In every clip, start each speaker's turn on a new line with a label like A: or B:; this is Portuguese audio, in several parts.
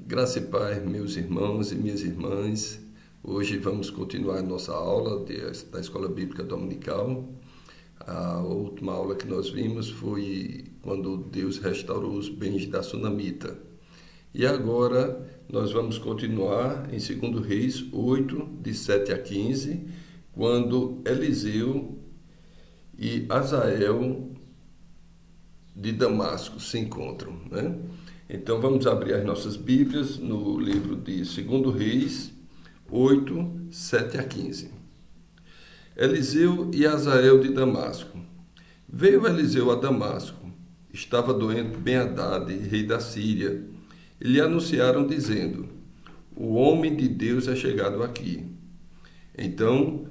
A: Graça e paz, meus irmãos e minhas irmãs. Hoje vamos continuar nossa aula da Escola Bíblica Dominical. A última aula que nós vimos foi quando Deus restaurou os bens da Sunamita. E agora nós vamos continuar em 2 Reis 8, de 7 a 15, quando Eliseu e Azael de Damasco se encontram, né? Então vamos abrir as nossas Bíblias no livro de 2 Reis 8, 7 a 15. Eliseu e Azael de Damasco. Veio Eliseu a Damasco. Estava doente Ben-Hadad, rei da Síria. E lhe anunciaram dizendo: o homem de Deus é chegado aqui. Então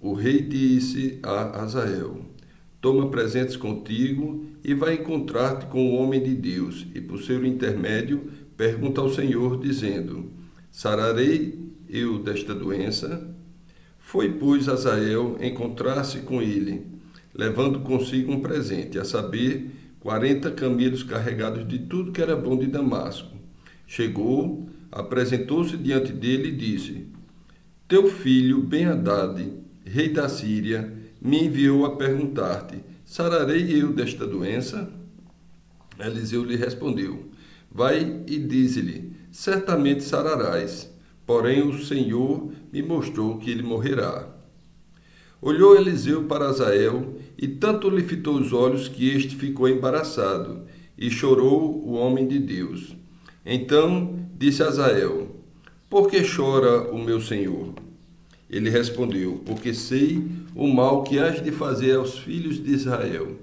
A: o rei disse a Azael: toma presentes contigo e vai encontrar-te com o homem de Deus, e por seu intermédio pergunta ao Senhor, dizendo: sararei eu desta doença? Foi, pois, Azael encontrar-se com ele, levando consigo um presente, a saber, 40 camelos carregados de tudo que era bom de Damasco. Chegou, apresentou-se diante dele e disse: teu filho Ben-Hadad, rei da Síria, me enviou a perguntar-te: sararei eu desta doença? Eliseu lhe respondeu: vai e dize-lhe: certamente sararás, porém o Senhor me mostrou que ele morrerá. Olhou Eliseu para Azael, e tanto lhe fitou os olhos que este ficou embaraçado, e chorou o homem de Deus. Então disse Azael: por que chora o meu senhor? Ele respondeu: porque sei o mal que hás de fazer aos filhos de Israel.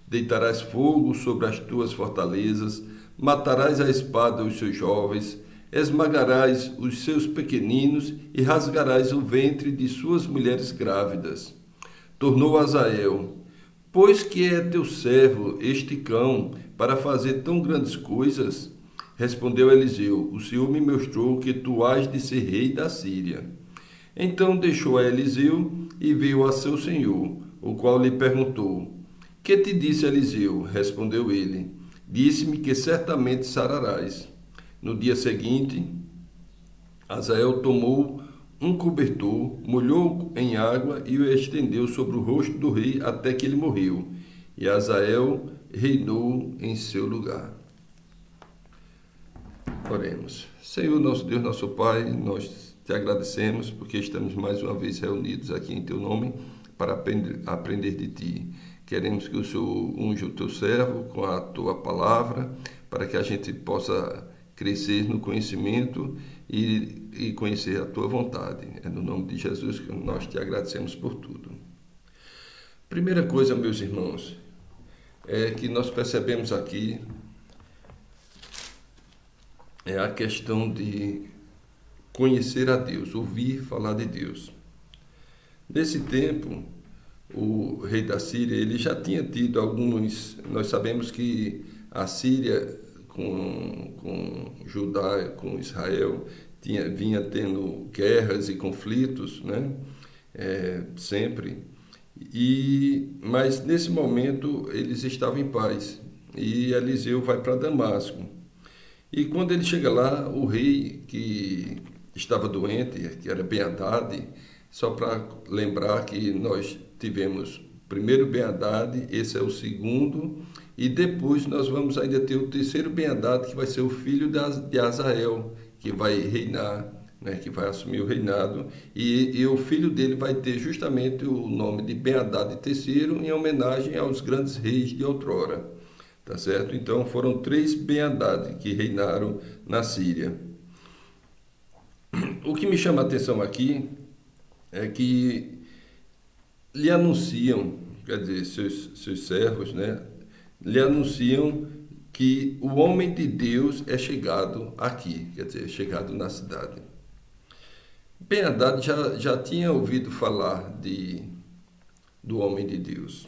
A: Deitarás fogo sobre as tuas fortalezas, matarás à espada os seus jovens, esmagarás os seus pequeninos e rasgarás o ventre de suas mulheres grávidas. Tornou Azael: pois que é teu servo este cão para fazer tão grandes coisas? Respondeu Eliseu: o Senhor me mostrou que tu hás de ser rei da Síria. Então deixou a Eliseu e veio a seu senhor, o qual lhe perguntou: que te disse Eliseu? Respondeu ele: disse-me que certamente sararás. No dia seguinte, Azael tomou um cobertor, molhou em água e o estendeu sobre o rosto do rei até que ele morreu. E Azael reinou em seu lugar. Oremos. Senhor, nosso Deus, nosso Pai, nós te agradecemos porque estamos mais uma vez reunidos aqui em teu nome para aprender de ti. Queremos que o Senhor unja o teu servo com a tua palavra, para que a gente possa crescer no conhecimento e conhecer a tua vontade. É no nome de Jesus que nós te agradecemos por tudo. Primeira coisa, meus irmãos, é que nós percebemos aqui é a questão de conhecer a Deus, ouvir falar de Deus. Nesse tempo, o rei da Síria, ele já tinha tido alguns... Nós sabemos que a Síria, com Judá, com Israel, vinha tendo guerras e conflitos, né? Sempre. Mas nesse momento eles estavam em paz. E Eliseu vai para Damasco. E quando ele chega lá, o rei que estava doente, que era Ben-Hadad, só para lembrar que nós tivemos primeiro Ben-Hadad, esse é o segundo, e depois nós vamos ainda ter o terceiro Ben-Hadad, que vai ser o filho de Azael, que vai reinar, né, que vai assumir o reinado, e o filho dele vai ter justamente o nome de Ben-Hadad III, em homenagem aos grandes reis de outrora. Tá certo? Então foram 3 Ben-Hadad que reinaram na Síria. O que me chama a atenção aqui é que lhe anunciam, quer dizer, seus servos, né, lhe anunciam que o homem de Deus é chegado aqui, quer dizer, chegado na cidade. Ben-Hadad já tinha ouvido falar do homem de Deus.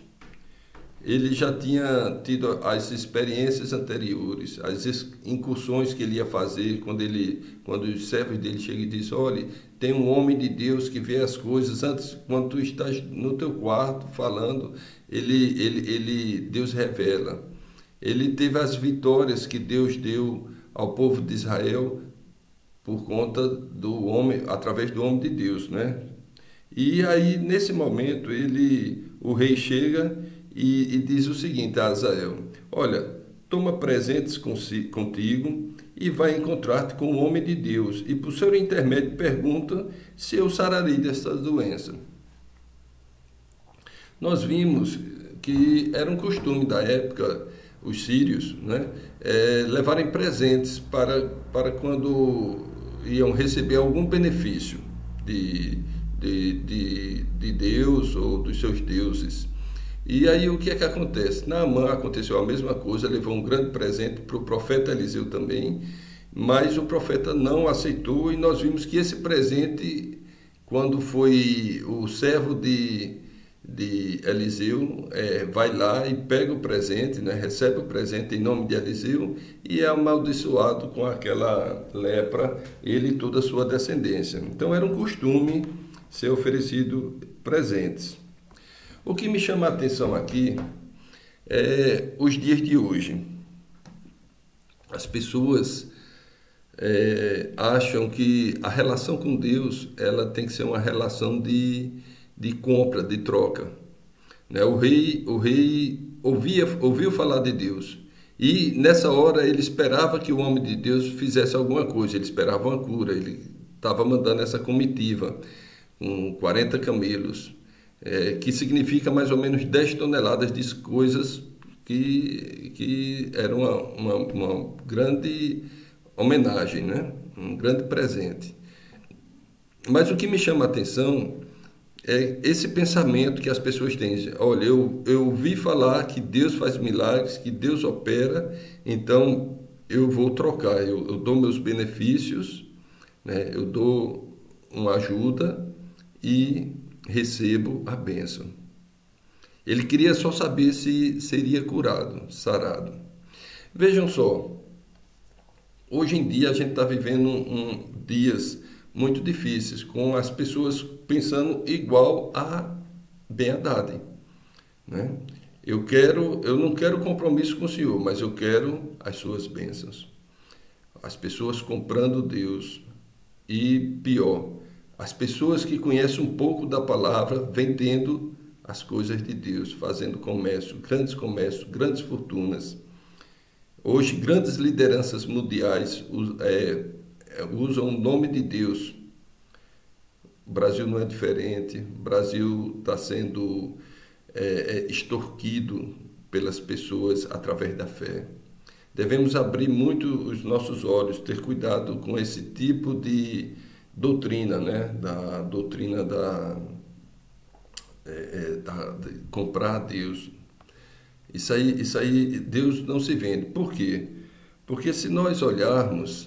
A: Ele já tinha tido as experiências anteriores, as incursões que ele ia fazer quando os servos dele chegam e dizem: olha, tem um homem de Deus que vê as coisas antes, quando tu estás no teu quarto falando, Deus revela. Ele teve as vitórias que Deus deu ao povo de Israel por conta do homem, através do homem de Deus, né? E aí, nesse momento, o rei chega e diz o seguinte a Azael: olha, toma presentes contigo e vai encontrar-te com o homem de Deus, e por seu intermédio pergunta se eu sararei desta doença. Nós vimos que era um costume da época, os sírios, né, levarem presentes para quando iam receber algum benefício de Deus ou dos seus deuses. E aí o que é que acontece? Naamã aconteceu a mesma coisa, levou um grande presente para o profeta Eliseu também, mas o profeta não aceitou, e nós vimos que esse presente, quando foi o servo de Eliseu, vai lá e pega o presente, né, recebe o presente em nome de Eliseu e é amaldiçoado com aquela lepra, ele e toda a sua descendência. Então era um costume ser oferecido presentes. O que me chama a atenção aqui é os dias de hoje. As pessoas acham que a relação com Deus ela tem que ser uma relação de compra, de troca. Né? O rei ouviu falar de Deus e nessa hora ele esperava que o homem de Deus fizesse alguma coisa, ele esperava uma cura, ele estava mandando essa comitiva com 40 camelos, que significa mais ou menos 10 toneladas de coisas que era uma grande homenagem, né? Um grande presente. Mas o que me chama a atenção é esse pensamento que as pessoas têm. Olha, eu ouvi falar que Deus faz milagres, que Deus opera, então eu vou trocar, eu dou meus benefícios, né? Eu dou uma ajuda e recebo a bênção. Ele queria só saber se seria curado, sarado. Vejam só, hoje em dia a gente está vivendo dias muito difíceis, com as pessoas pensando igual a Ben-Hadad, né? Eu não quero compromisso com o Senhor, mas eu quero as suas bênçãos. As pessoas comprando Deus e, pior, as pessoas que conhecem um pouco da palavra vendendo as coisas de Deus, fazendo comércio, grandes fortunas. Hoje, grandes lideranças mundiais usam o nome de Deus. O Brasil não é diferente. O Brasil está sendo extorquido pelas pessoas através da fé. Devemos abrir muito os nossos olhos, ter cuidado com esse tipo de doutrina, né? Da doutrina de comprar a Deus. Isso aí, Deus não se vende. Por quê? Porque se nós olharmos,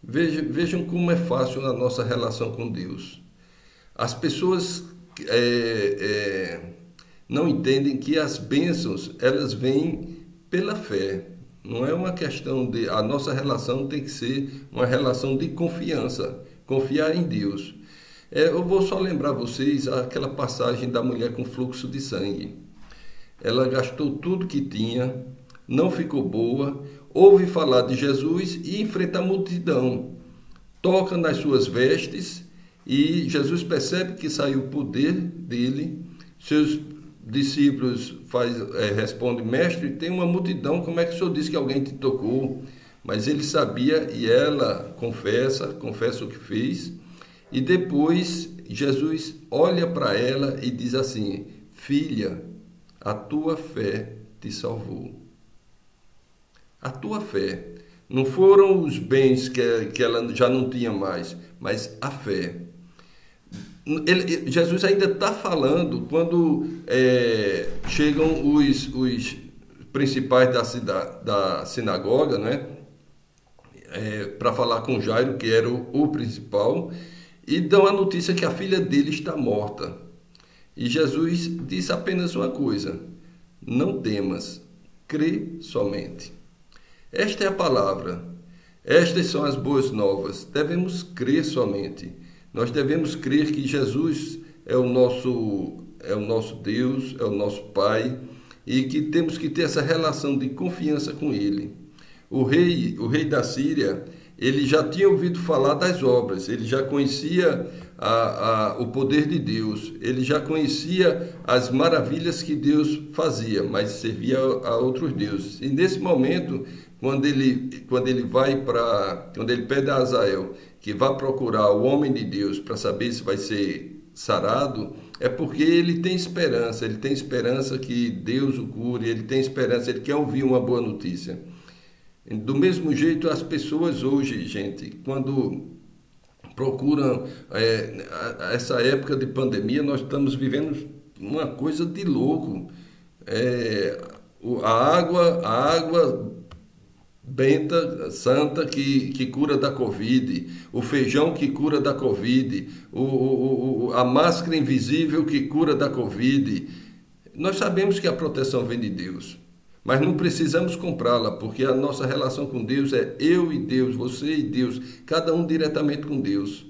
A: vejam como é fácil na nossa relação com Deus. As pessoas não entendem que as bênçãos, elas vêm pela fé. Não é uma questão de... A nossa relação tem que ser uma relação de confiança, confiar em Deus. Eu vou só lembrar vocês aquela passagem da mulher com fluxo de sangue. Ela gastou tudo que tinha, não ficou boa, ouve falar de Jesus e enfrenta a multidão. Toca nas suas vestes e Jesus percebe que saiu o poder dele. Seus discípulos respondem: mestre, tem uma multidão, como é que o senhor disse que alguém te tocou? Mas ele sabia e ela confessa o que fez. E depois Jesus olha para ela e diz assim: filha, a tua fé te salvou. A tua fé. Não foram os bens que ela já não tinha mais, mas a fé. Jesus ainda está falando quando chegam os principais da sinagoga, né? Para falar com Jairo, que era o principal, e dão a notícia que a filha dele está morta. E Jesus disse apenas uma coisa: não temas, crê somente. Esta é a palavra, estas são as boas novas. Devemos crer somente. Nós devemos crer que Jesus é o nosso Deus, é o nosso Pai, e que temos que ter essa relação de confiança com Ele. O rei da Síria ele já tinha ouvido falar das obras, ele já conhecia o poder de Deus, ele já conhecia as maravilhas que Deus fazia, mas servia a outros deuses. E nesse momento, quando ele pede a Azael que vá procurar o homem de Deus para saber se vai ser sarado, é porque ele tem esperança que Deus o cure, ele tem esperança, ele quer ouvir uma boa notícia. Do mesmo jeito, as pessoas hoje, gente, quando procuram essa época de pandemia, nós estamos vivendo uma coisa de louco. A água benta, santa, que cura da Covid, o feijão que cura da Covid, a máscara invisível que cura da Covid. Nós sabemos que a proteção vem de Deus, mas não precisamos comprá-la, porque a nossa relação com Deus é eu e Deus, você e Deus, cada um diretamente com Deus.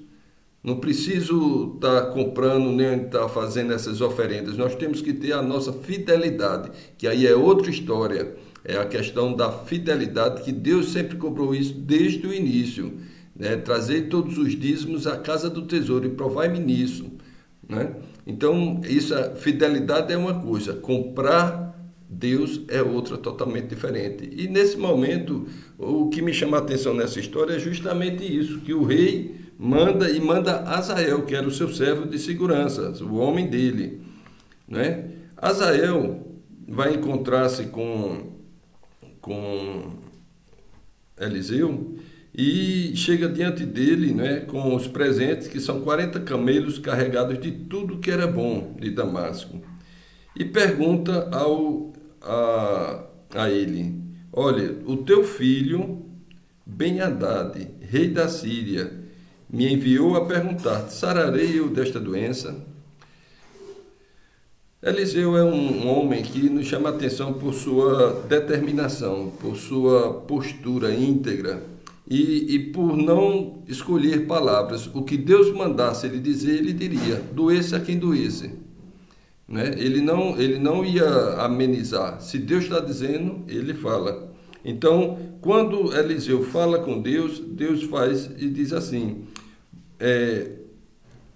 A: Não preciso estar comprando nem estar fazendo essas oferendas. Nós temos que ter a nossa fidelidade, que aí é outra história. É a questão da fidelidade, que Deus sempre cobrou isso desde o início. Né? Trazer todos os dízimos à casa do tesouro e provai-me nisso. Né? Então, a fidelidade é uma coisa, comprar Deus é outra totalmente diferente. E nesse momento, o que me chama a atenção nessa história é justamente isso, que o rei manda Azael, que era o seu servo de segurança, o homem dele. Né? Azael vai encontrar-se com Eliseu e chega diante dele, né, com os presentes, que são 40 camelos carregados de tudo que era bom de Damasco. E pergunta a ele: olha, o teu filho Ben-Hadad, rei da Síria, me enviou a perguntar: sararei eu desta doença? Eliseu é um homem que nos chama a atenção por sua determinação, por sua postura íntegra e por não escolher palavras. O que Deus mandasse ele dizer, ele diria, doesse a quem doesse. Né? Ele não ia amenizar. Se Deus está dizendo, ele fala. Então, quando Eliseu fala com Deus, Deus faz e diz assim: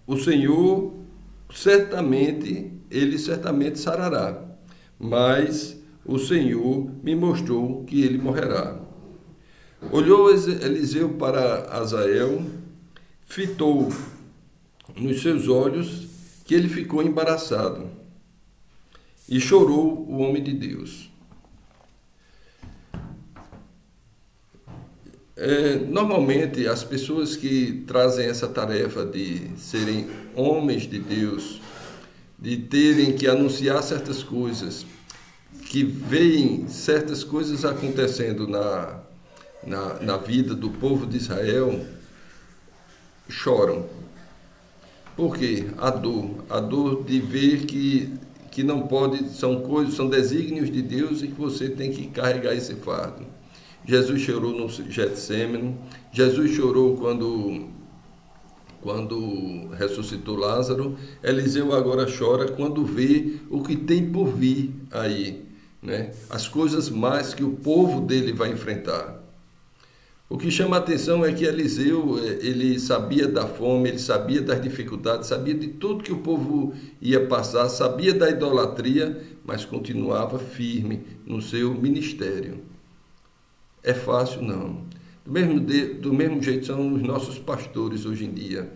A: o Senhor ele certamente sarará, mas o Senhor me mostrou que ele morrerá. Olhou Eliseu para Azael, fitou nos seus olhos, que ele ficou embaraçado, e chorou o homem de Deus. Normalmente, as pessoas que trazem essa tarefa de serem homens de Deus, de terem que anunciar certas coisas, que veem certas coisas acontecendo na vida do povo de Israel, choram. Por quê? A dor de ver que não pode, são desígnios de Deus e que você tem que carregar esse fardo. Jesus chorou no Getsêmani, Jesus chorou quando ressuscitou Lázaro. Eliseu agora chora quando vê o que tem por vir aí, né? As coisas mais que o povo dele vai enfrentar. O que chama a atenção é que Eliseu, ele sabia da fome, ele sabia das dificuldades, sabia de tudo que o povo ia passar, sabia da idolatria, mas continuava firme no seu ministério. É fácil? Não. Do mesmo jeito são os nossos pastores hoje em dia.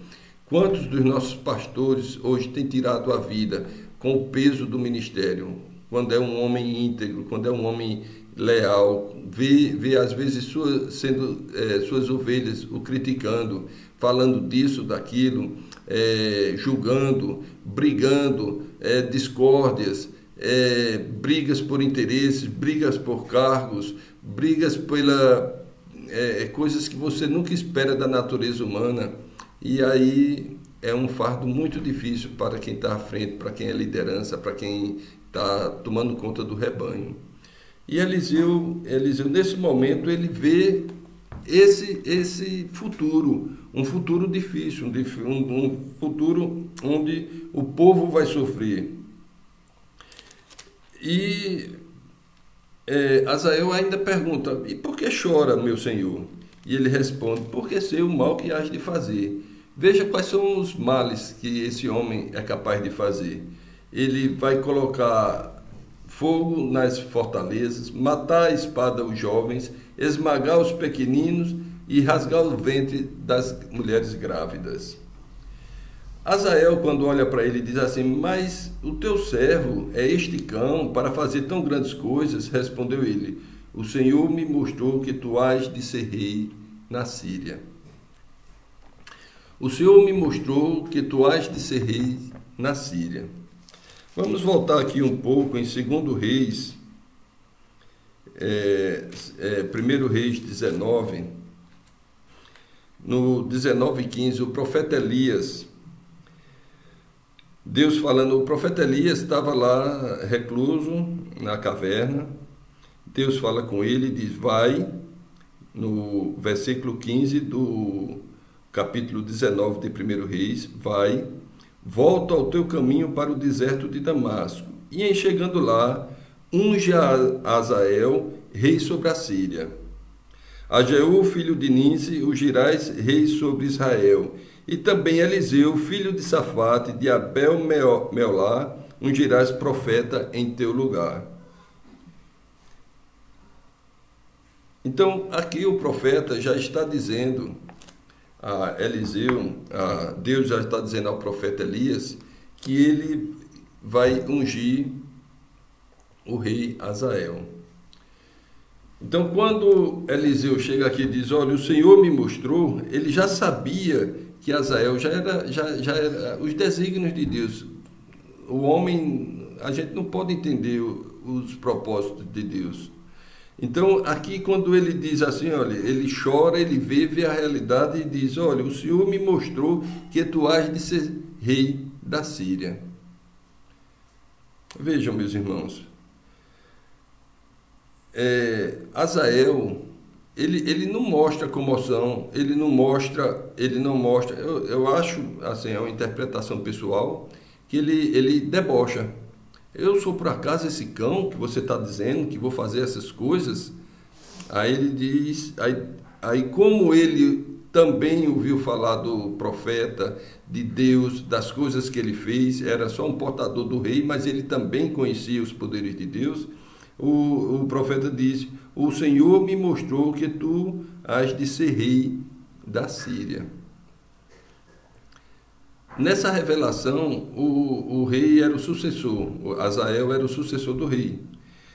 A: Quantos dos nossos pastores hoje têm tirado a vida com o peso do ministério? Quando é um homem íntegro, quando é um homem leal, vê às vezes suas ovelhas o criticando, falando disso, daquilo, julgando, brigando, discórdias, brigas por interesses, brigas por cargos, brigas pela coisas que você nunca espera da natureza humana. E aí é um fardo muito difícil para quem está à frente, para quem é liderança, para quem está tomando conta do rebanho. E Eliseu, nesse momento, ele vê esse futuro, um futuro difícil, um futuro onde o povo vai sofrer. E Azael ainda pergunta: e por que chora, meu senhor? E ele responde: porque sei o mal que hás de fazer. Veja quais são os males que esse homem é capaz de fazer. Ele vai colocar fogo nas fortalezas, matar a espada os jovens, esmagar os pequeninos e rasgar o ventre das mulheres grávidas. Azael, quando olha para ele, diz assim: mas o teu servo é este cão para fazer tão grandes coisas? Respondeu ele: o Senhor me mostrou que tu hás de ser rei na Síria. O Senhor me mostrou que tu hás de ser rei na Síria. Vamos voltar aqui um pouco em 2 Reis, 1 Reis 19, no 19:15, o profeta Elias, Deus falando, o profeta Elias estava lá recluso na caverna, Deus fala com ele e diz: vai, no versículo 15 do capítulo 19 de 1 Reis, vai, volta ao teu caminho para o deserto de Damasco, e em chegando lá, unge a Azael, rei sobre a Síria. A Jeú, filho de Ninsi, ungirás rei sobre Israel. E também Eliseu, filho de Safate, de Abel-Meolá, ungirás profeta em teu lugar. Então, aqui o profeta já está dizendo a Eliseu, Deus já está dizendo ao profeta Elias, que ele vai ungir o rei Azael. Então, quando Eliseu chega aqui e diz: olha, o Senhor me mostrou, ele já sabia que Azael já era os desígnios de Deus. O homem, a gente não pode entender os propósitos de Deus. Então, aqui quando ele diz assim, olha, ele chora, ele vê a realidade e diz: olha, o Senhor me mostrou que tu hás de ser rei da Síria. Vejam, meus irmãos, Azael, ele não mostra comoção, ele não mostra, eu acho, assim, é uma interpretação pessoal, que ele debocha. Eu sou por acaso esse cão que você está dizendo que vou fazer essas coisas? Aí ele diz, aí como ele também ouviu falar do profeta, de Deus, das coisas que ele fez, era só um portador do rei, mas ele também conhecia os poderes de Deus. O profeta disse: o Senhor me mostrou que tu has de ser rei da Síria. Nessa revelação, o rei era o sucessor, Azael era o sucessor do rei.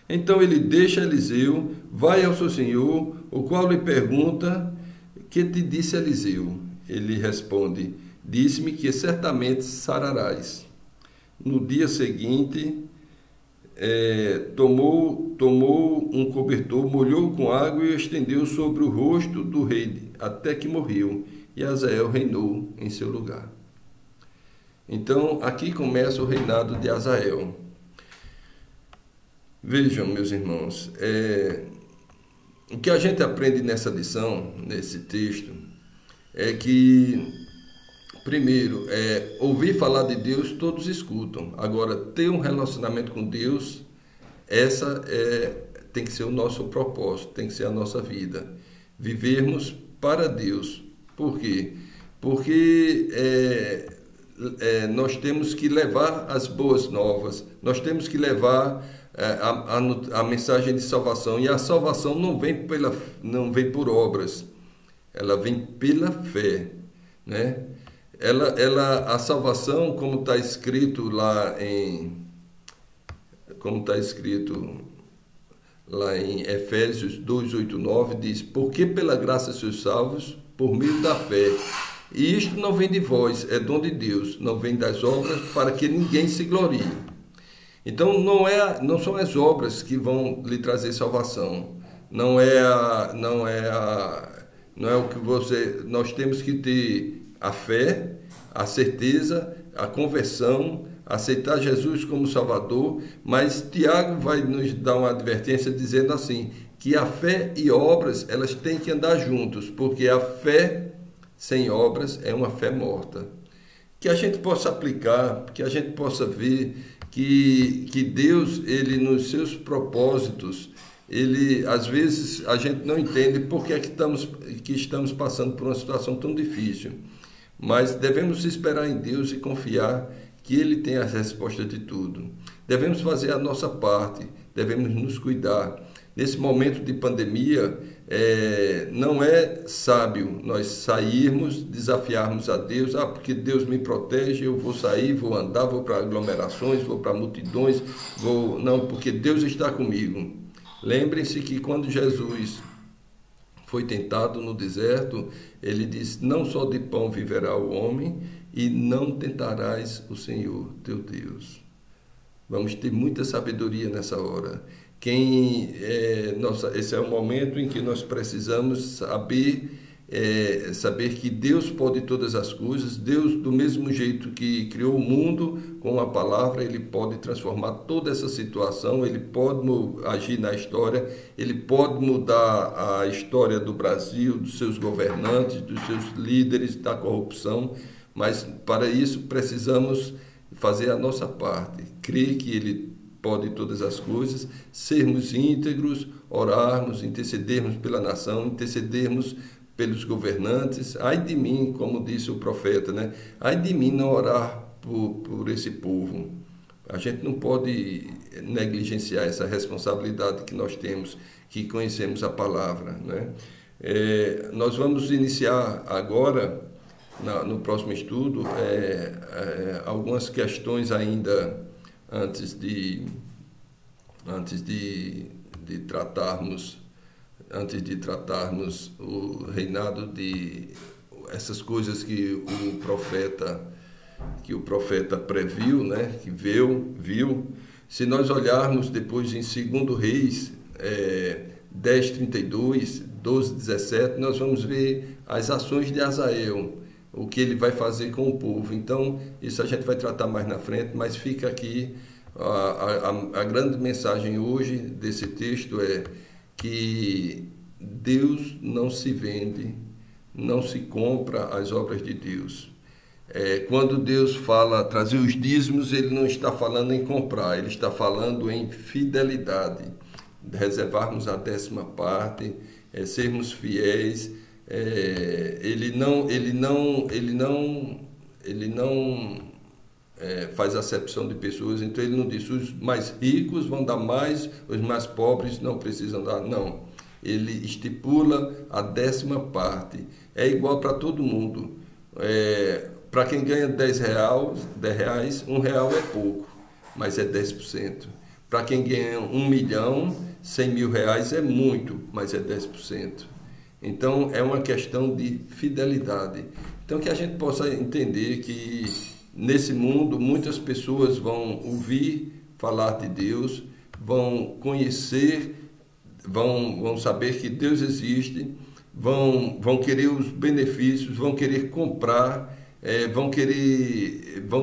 A: Então ele deixa Eliseu, vai ao seu senhor, o qual lhe pergunta: que te disse Eliseu? Ele responde: disse-me que certamente sararás. No dia seguinte, tomou um cobertor, molhou com água e o estendeu sobre o rosto do rei, até que morreu, e Azael reinou em seu lugar. Então, aqui começa o reinado de Azael. Vejam, meus irmãos, o que a gente aprende nessa lição, nesse texto, é que, primeiro, ouvir falar de Deus, todos escutam. Agora, ter um relacionamento com Deus, tem que ser o nosso propósito, tem que ser a nossa vida. Vivermos para Deus. Por quê? Porque nós temos que levar as boas novas, nós temos que levar a mensagem de salvação, e a salvação não vem por obras, ela vem pela fé, né? A salvação, como está escrito lá em Efésios 2:8-9, diz: porque pela graça sois salvos por meio da fé. E isto não vem de vós, é dom de Deus, não vem das obras, para que ninguém se glorie. Então não são as obras que vão lhe trazer salvação. Não é o que nós temos que ter a fé, a certeza, a conversão, aceitar Jesus como Salvador, mas Tiago vai nos dar uma advertência dizendo assim, que a fé e obras, elas têm que andar juntos, porque a fé sem obras é uma fé morta. Que a gente possa aplicar, que a gente possa ver que Deus, ele nos seus propósitos, às vezes a gente não entende por que é que estamos passando por uma situação tão difícil, mas devemos esperar em Deus e confiar que Ele tem as respostas de tudo. Devemos fazer a nossa parte, devemos nos cuidar. Nesse momento de pandemia, não é sábio nós sairmos, desafiarmos a Deus, porque Deus me protege, eu vou sair, vou andar, vou para aglomerações, vou para multidões, não, porque Deus está comigo. Lembrem-se que quando Jesus foi tentado no deserto, ele disse: não só de pão viverá o homem, e não tentarás o Senhor teu Deus. Vamos ter muita sabedoria nessa hora. Esse é o momento em que nós precisamos saber que Deus pode todas as coisas. Deus, do mesmo jeito que criou o mundo com a palavra, Ele pode transformar toda essa situação, Ele pode agir na história, Ele pode mudar a história do Brasil, dos seus governantes, dos seus líderes, da corrupção, mas para isso precisamos fazer a nossa parte, crer que Ele pode todas as coisas, sermos íntegros, orarmos, intercedermos pela nação, intercedermos pelos governantes. Ai de mim, como disse o profeta, né? Ai de mim não orar por esse povo. A gente não pode negligenciar essa responsabilidade que nós temos, que conhecemos a palavra, né? Nós vamos iniciar agora, no próximo estudo, algumas questões ainda antes de tratarmos o reinado de essas coisas que o profeta previu, né, que viu. Se nós olharmos depois em 2 Reis 10:32, 12:17, nós vamos ver as ações de Azael, o que ele vai fazer com o povo. Então, isso a gente vai tratar mais na frente, mas fica aqui a grande mensagem hoje desse texto é que Deus não se vende, não se compra as obras de Deus. Quando Deus fala trazer os dízimos, Ele não está falando em comprar, Ele está falando em fidelidade, reservarmos a 10ª parte, sermos fiéis. Ele não faz acepção de pessoas, então ele não diz os mais ricos vão dar mais, os mais pobres não precisam dar, não. Ele estipula a 10ª parte, é igual para todo mundo. Para quem ganha 10 reais, R$1 é pouco, mas é 10%. Para quem ganha 1 milhão, 100 mil reais é muito, mas é 10%. Então, é uma questão de fidelidade. Então, que a gente possa entender que nesse mundo muitas pessoas vão ouvir falar de Deus, vão conhecer, vão saber que Deus existe, vão querer os benefícios, vão querer comprar, vão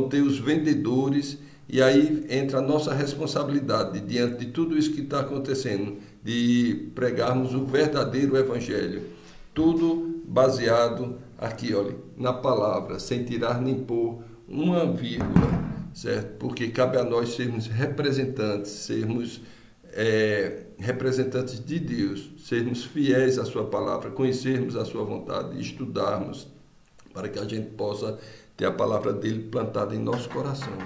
A: ter os vendedores, e aí entra a nossa responsabilidade diante de tudo isso que está acontecendo, de pregarmos o verdadeiro evangelho, tudo baseado aqui, olha, na palavra, sem tirar nem pôr uma vírgula, certo? Porque cabe a nós sermos representantes de Deus, sermos fiéis à sua palavra, conhecermos a sua vontade, estudarmos, para que a gente possa ter a palavra dele plantada em nosso coração.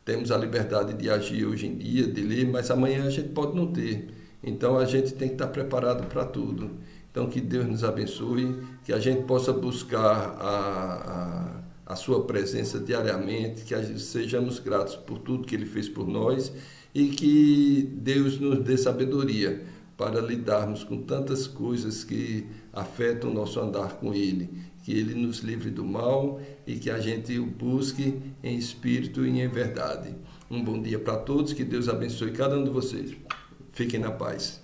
A: Temos a liberdade de agir hoje em dia, de ler, mas amanhã a gente pode não ter. Então a gente tem que estar preparado para tudo. Então que Deus nos abençoe, que a gente possa buscar a sua presença diariamente, que sejamos gratos por tudo que Ele fez por nós e que Deus nos dê sabedoria para lidarmos com tantas coisas que afetam o nosso andar com Ele, que Ele nos livre do mal e que a gente o busque em espírito e em verdade. Um bom dia para todos, que Deus abençoe cada um de vocês. Fiquem na paz.